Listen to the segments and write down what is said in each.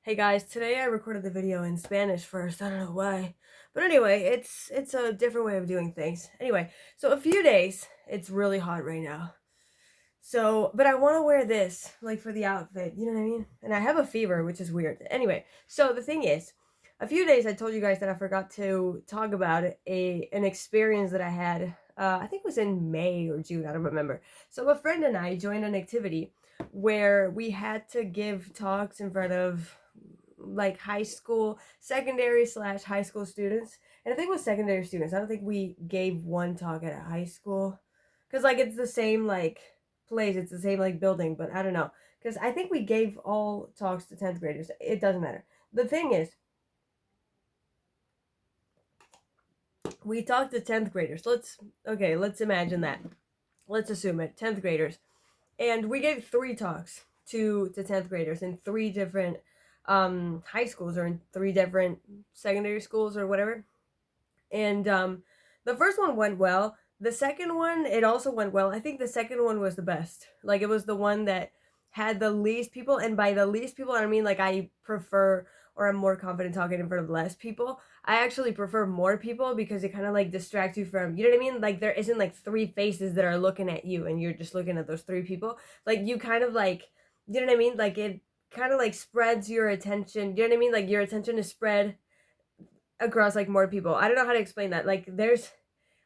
Hey guys, today I recorded the video in Spanish first. I don't know why. But anyway, it's a different way of doing things. Anyway, so a few days, it's really hot right now. So, but I want to wear this like for the outfit, you know what I mean? And I have a fever, which is weird. Anyway, so the thing is, a few days I told you guys that I forgot to talk about an experience that I had. I think it was in May or June, I don't remember. So a friend and I joined an activity where we had to give talks in front of like high school, secondary slash high school students. And I think it was secondary students. I don't think we gave one talk at a high school. Cause like it's the same like place, it's the same like building, but I don't know. Cause I think we gave all talks to 10th graders. It doesn't matter. The thing is, we talked to 10th graders. Let's imagine that. Let's assume it, 10th graders. And we gave three talks to 10th graders in three different high schools or in three different secondary schools or whatever. And the first one went well. The second one, it also went well. I think the second one was the best. Like it was the one that had the least people, and by the least people I mean like I prefer or I'm more confident talking in front of less people. I actually prefer more people because it kind of like distracts you from, you know what I mean? Like there isn't like three faces that are looking at you and you're just looking at those three people. Like you kind of like, you know what I mean? Like it kind of like spreads your attention. You know what I mean? Like your attention is spread across like more people. I don't know how to explain that. Like there's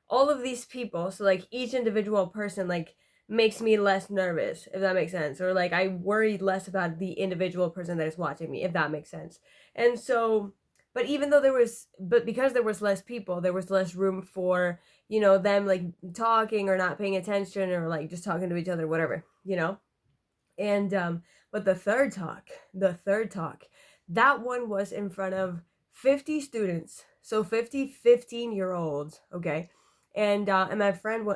all of these people, so like each individual person like makes me less nervous, if that makes sense. Or like I worry less about the individual person that is watching me, if that makes sense. And so but even though but because there was less people, there was less room for, them like talking or not paying attention or like just talking to each other, whatever. And but the third talk, that one was in front of 50 students. So 50 15-year-olds, okay? And my friend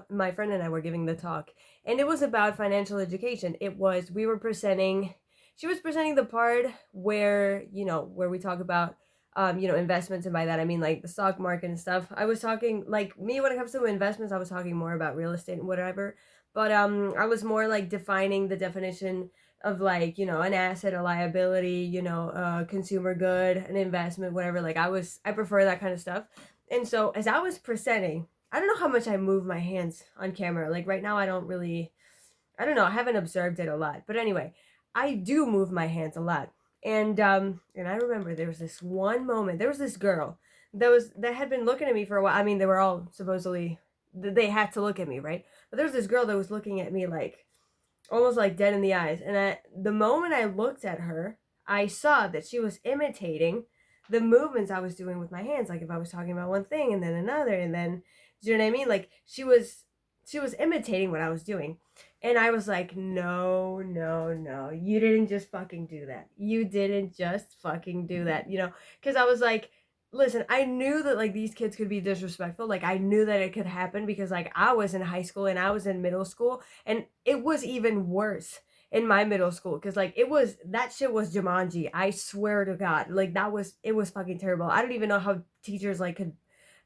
and I were giving the talk, and it was about financial education. We were presenting She was presenting the part where we talk about investments, and by that I mean like the stock market and stuff. I was talking like me when it comes to investments, I was talking more about real estate and whatever, but I was more like defining the definition of like, an asset, a liability, a consumer good, an investment, whatever. Like I prefer that kind of stuff. And so as I was presenting, I don't know how much I move my hands on camera. Like right now I don't know, I haven't observed it a lot. But anyway, I do move my hands a lot. And I remember there was this one moment. There was this girl that had been looking at me for a while. I mean, they were all supposedly, they had to look at me, right? But there was this girl that was looking at me like almost like dead in the eyes. And the moment I looked at her, I saw that she was imitating the movements I was doing with my hands. Like if I was talking about one thing and then another, and then, do you know what I mean? Like she was imitating what I was doing. And I was like, no, no, no, you didn't just fucking do that. You didn't just fucking do that, Because I was like, listen, I knew that like these kids could be disrespectful. Like I knew that it could happen because like I was in high school and I was in middle school, and it was even worse in my middle school because like that shit was Jumanji. I swear to God, like it was fucking terrible. I don't even know how teachers like could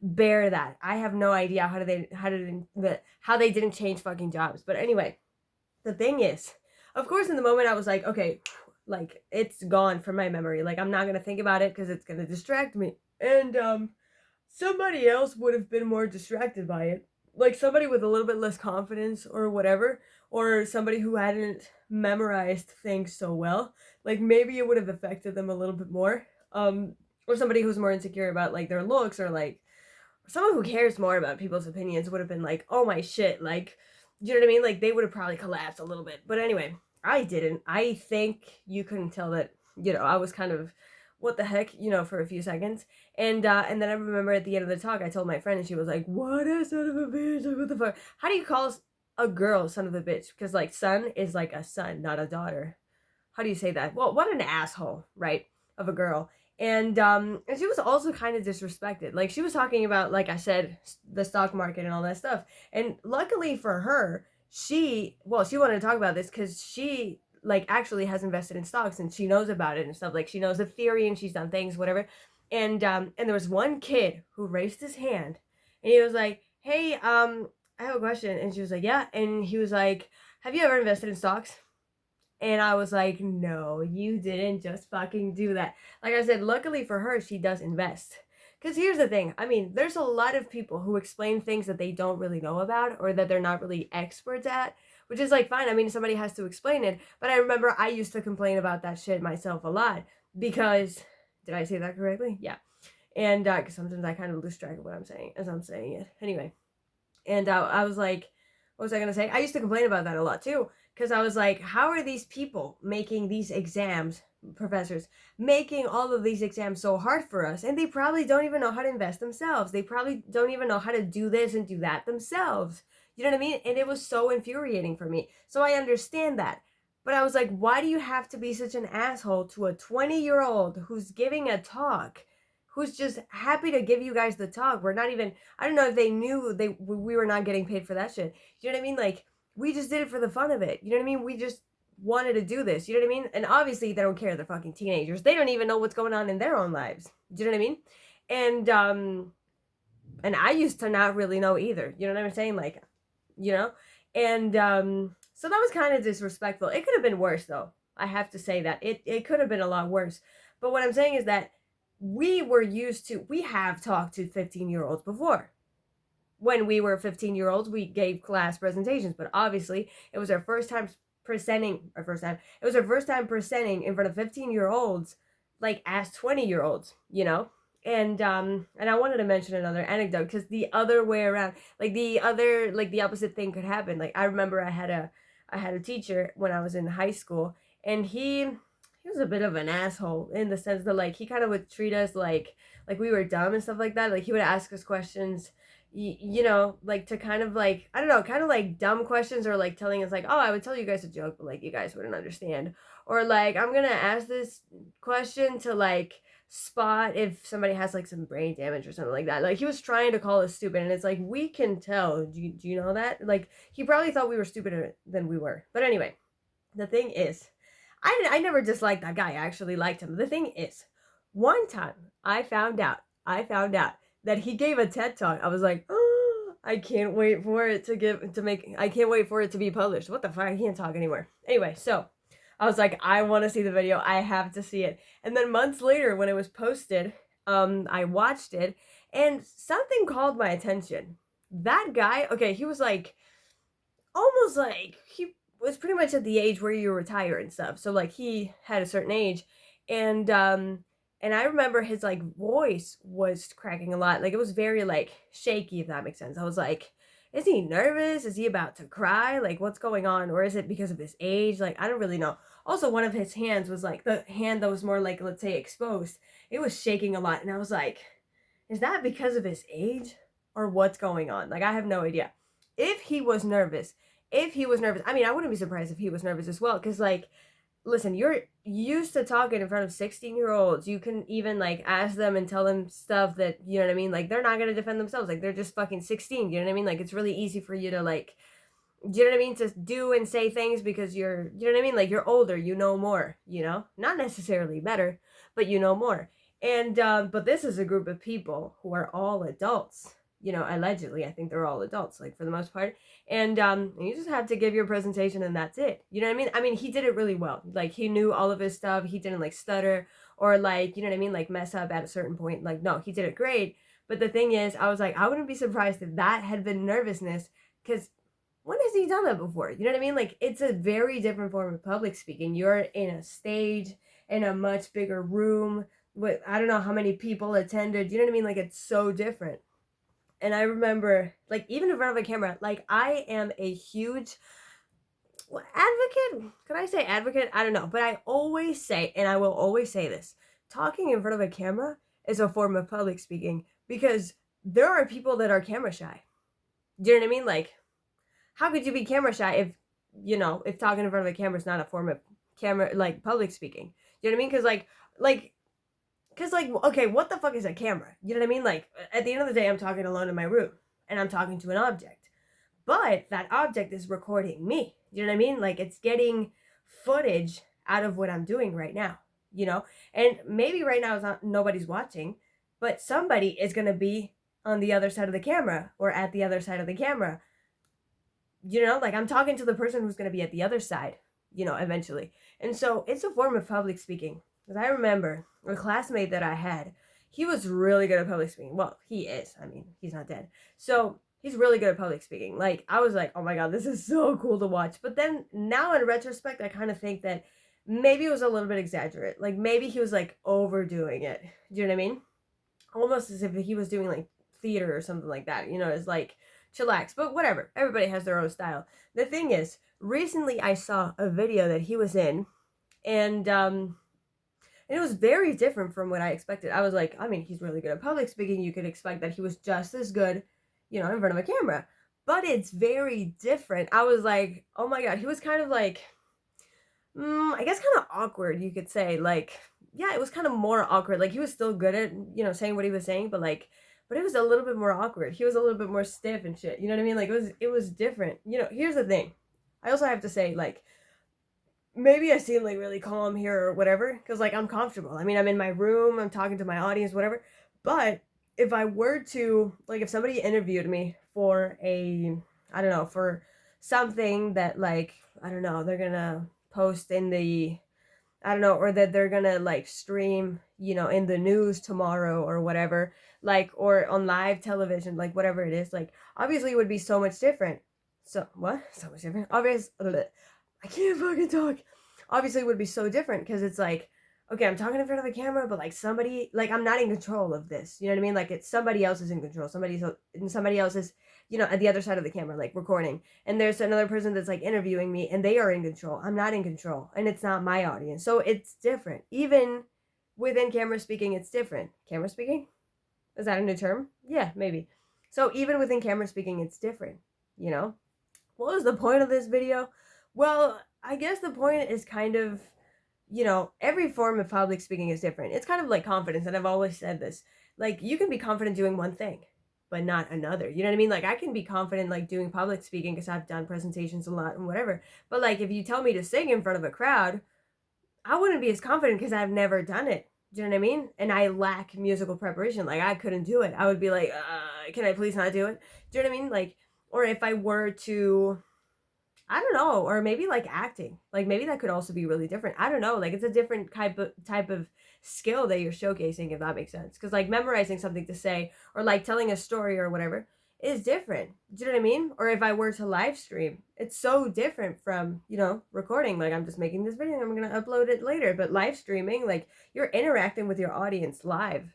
bear that. I have no idea how they didn't change fucking jobs. But anyway, the thing is, of course, in the moment I was like, okay, like it's gone from my memory. Like I'm not gonna think about it because it's gonna distract me. And somebody else would have been more distracted by it. Like somebody with a little bit less confidence or whatever, or somebody who hadn't memorized things so well. Like maybe it would have affected them a little bit more. Or somebody who's more insecure about like their looks, or like someone who cares more about people's opinions would have been like, oh my shit, like, you know what I mean? Like, they would have probably collapsed a little bit. But anyway, I didn't. I think you couldn't tell that, I was kind of, what the heck, for a few seconds. And then I remember at the end of the talk, I told my friend, and she was like, what a son of a bitch, like, what the fuck? How do you call a girl son of a bitch? Because, like, son is like a son, not a daughter. How do you say that? Well, what an asshole, right? Of a girl. And she was also kind of disrespected. Like she was talking about, like I said, the stock market and all that stuff. And luckily for her, she wanted to talk about this because she like actually has invested in stocks and she knows about it and stuff. Like she knows the theory and she's done things, whatever. And there was one kid who raised his hand and he was like, hey, I have a question. And she was like, yeah. And he was like, have you ever invested in stocks? And I was like, no, you didn't just fucking do that. Like I said, luckily for her, she does invest. Because here's the thing, I mean, there's a lot of people who explain things that they don't really know about or that they're not really experts at, which is like fine. I mean, somebody has to explain it. But I remember I used to complain about that shit myself a lot because, did I say that correctly? Yeah. And because sometimes I kind of lose track of what I'm saying as I'm saying it. Anyway, and I was like, what was I going to say? I used to complain about that a lot too. Because I was like, how are these people making these exams, professors, making all of these exams so hard for us? And they probably don't even know how to invest themselves. They probably don't even know how to do this and do that themselves. You know what I mean? And it was so infuriating for me. So I understand that. But I was like, why do you have to be such an asshole to a 20-year-old who's giving a talk? Who's just happy to give you guys the talk? We're not even, I don't know if they knew we were not getting paid for that shit. You know what I mean? Like, we just did it for the fun of it. You know what I mean? We just wanted to do this. You know what I mean? And obviously they don't care. They're fucking teenagers. They don't even know what's going on in their own lives. Do you know what I mean? And I used to not really know either. You know what I'm saying? Like, you know? And so that was kind of disrespectful. It could have been worse though. I have to say that. It could have been a lot worse. But what I'm saying is that we have talked to 15-year-olds before. When we were 15-year-olds, we gave class presentations, but obviously it was our first time presenting in front of 15-year-olds, like as 20-year-olds, you know? And I wanted to mention another anecdote because the other way around, like the opposite thing could happen. Like I remember I had a teacher when I was in high school, and he was a bit of an asshole in the sense that like he kind of would treat us like we were dumb and stuff like that. Like he would ask us questions, you know, like to kind of like, I don't know, kind of like dumb questions, or like telling us like, oh, I would tell you guys a joke, but like you guys wouldn't understand. Or like, I'm gonna ask this question to like spot if somebody has like some brain damage or something like that. Like he was trying to call us stupid, and it's like, we can tell. Do you know that? Like he probably thought we were stupider than we were. But anyway, the thing is, I never disliked that guy. I actually liked him. The thing is, one time I found out that he gave a TED talk. I was like, oh, I can't wait for it I can't wait for it to be published. What the fuck? I can't talk anymore. Anyway, so I was like, I want to see the video. I have to see it. And then months later, when it was posted, I watched it, and something called my attention. That guy, okay, he was like, almost like, he was pretty much at the age where you retire and stuff. So like he had a certain age, and I remember his like voice was cracking a lot. Like it was very like shaky, if that makes sense. I was like, is he nervous? Is he about to cry? Like what's going on? Or is it because of his age? Like I don't really know. Also, one of his hands was like the hand that was more like, let's say, exposed. It was shaking a lot, and I was like, is that because of his age or what's going on? Like I have no idea. If he was nervous, I mean, I wouldn't be surprised if he was nervous as well, because like, listen, you're used to talking in front of 16-year-olds. You can even like ask them and tell them stuff that, you know what I mean, like they're not going to defend themselves. Like they're just fucking 16, you know what I mean? Like it's really easy for you to like, do you know what I mean, to do and say things because you're, you know what I mean, like you're older, you know more, you know, not necessarily better, but you know more. And but this is a group of people who are all adults, you know, allegedly. I think they're all adults, like for the most part. And you just have to give your presentation, and that's it. You know what I mean? I mean, he did it really well. Like he knew all of his stuff. He didn't like stutter or like, you know what I mean, like mess up at a certain point. Like no, he did it great. But the thing is, I was like, I wouldn't be surprised if that had been nervousness, because when has he done that before? You know what I mean? Like it's a very different form of public speaking. You're in a stage in a much bigger room with, I don't know how many people attended. You know what I mean? Like it's so different. And I remember, like, even in front of a camera, like I am a huge advocate. Could I say advocate? I don't know. But I always say, and I will always say this, talking in front of a camera is a form of public speaking, because there are people that are camera shy. Do you know what I mean? Like, how could you be camera shy if, you know, if talking in front of a camera is not a form of camera, like public speaking? You know what I mean? Because like, okay, what the fuck is a camera? You know what I mean? Like, at the end of the day, I'm talking alone in my room, and I'm talking to an object. But that object is recording me. You know what I mean? Like, it's getting footage out of what I'm doing right now, you know? And maybe right now nobody's watching, but somebody is going to be on the other side of the camera or at the other side of the camera. You know, like I'm talking to the person who's going to be at the other side, eventually. And so it's a form of public speaking. Because I remember a classmate that I had, he was really good at public speaking. Well, he is. I mean, he's not dead. So he's really good at public speaking. Like, I was like, oh my God, this is so cool to watch. But then now in retrospect, I kind of think that maybe it was a little bit exaggerate. Like, maybe he was like overdoing it. Do you know what I mean? Almost as if he was doing like theater or something like that. It's like chillax. But whatever. Everybody has their own style. The thing is, recently I saw a video that he was in, and it was very different from what I expected. I was like, I mean, he's really good at public speaking. You could expect that he was just as good, in front of a camera. But it's very different. I was like, oh my God. He was kind of like, I guess kind of awkward, you could say. Like, yeah, it was kind of more awkward. Like, he was still good at, saying what he was saying, but it was a little bit more awkward. He was a little bit more stiff and shit. You know what I mean? Like, it was different. Here's the thing. I also have to say, like, maybe I seem like really calm here or whatever, because like I'm comfortable. I mean, I'm in my room, I'm talking to my audience, whatever. But if I were to, like, if somebody interviewed me for I don't know, for something that, like, I don't know, they're gonna post in the, I don't know, or that they're gonna like stream, in the news tomorrow or whatever, like, or on live television, like whatever it is, like, obviously it would be so much different. So, what? So much different? Obviously, I can't fucking talk. Obviously, it would be so different because it's like, okay, I'm talking in front of a camera, but like somebody, like, I'm not in control of this. You know what I mean? Like, it's somebody else is in control. Somebody else is, at the other side of the camera, like recording. And there's another person that's like interviewing me and they are in control. I'm not in control. And it's not my audience. So it's different. Even within camera speaking, it's different. Camera speaking? Is that a new term? Yeah, maybe. So even within camera speaking, it's different, What was the point of this video? Well, I guess the point is kind of, every form of public speaking is different. It's kind of like confidence, and I've always said this. Like, you can be confident doing one thing, but not another. You know what I mean? Like, I can be confident, like, doing public speaking because I've done presentations a lot and whatever. But, like, if you tell me to sing in front of a crowd, I wouldn't be as confident because I've never done it. Do you know what I mean? And I lack musical preparation. Like, I couldn't do it. I would be like, can I please not do it? Do you know what I mean? Like, or if I were to, I don't know, or maybe like acting, like maybe that could also be really different. I don't know, like it's a different type of skill that you're showcasing, if that makes sense. Because like memorizing something to say or like telling a story or whatever is different. Do you know what I mean? Or if I were to live stream, it's so different from, recording. Like, I'm just making this video and I'm gonna upload it later. But live streaming, like, you're interacting with your audience live.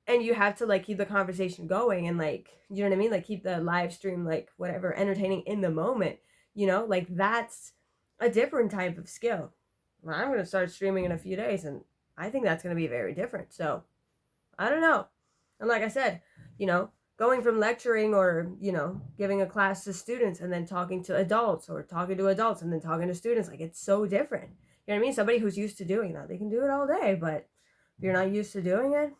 And you have to like keep the conversation going and like, you know what I mean? Like, keep the live stream, like, whatever, entertaining in the moment. Like, that's a different type of skill. Well, I'm going to start streaming in a few days, and I think that's going to be very different. So, I don't know. And like I said, going from lecturing or, giving a class to students and then talking to adults, or talking to adults and then talking to students, like, it's so different. You know what I mean? Somebody who's used to doing that, they can do it all day, but if you're not used to doing it,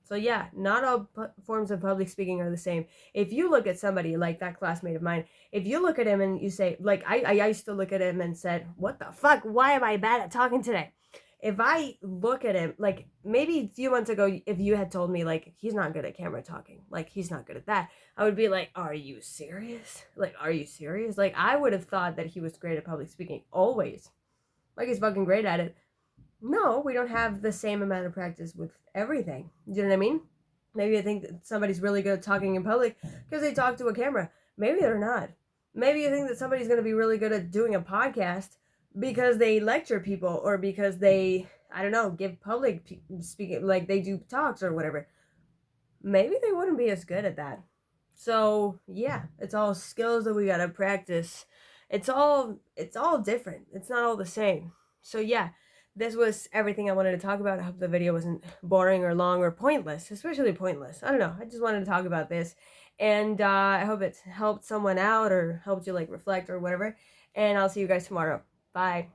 so yeah, not all forms of public speaking are the same. If you look at somebody like that classmate of mine, if you look at him and you say, like, I used to look at him and said, what the fuck? Why am I bad at talking today? If I look at him, like, maybe a few months ago, if you had told me, like, he's not good at camera talking, like, he's not good at that, I would be like, are you serious? Like, are you serious? Like, I would have thought that he was great at public speaking, always. Like, he's fucking great at it. No, we don't have the same amount of practice with everything. Do you know what I mean? Maybe I think that somebody's really good at talking in public because they talk to a camera. Maybe they're not. Maybe you think that somebody's going to be really good at doing a podcast because they lecture people, or because they, I don't know, give public speaking, like they do talks or whatever. Maybe they wouldn't be as good at that. So yeah, it's all skills that we got to practice. It's all different. It's not all the same. So yeah, this was everything I wanted to talk about. I hope the video wasn't boring or long or pointless, especially pointless. I don't know. I just wanted to talk about this. And I hope it's helped someone out or helped you like reflect or whatever. And I'll see you guys tomorrow. Bye.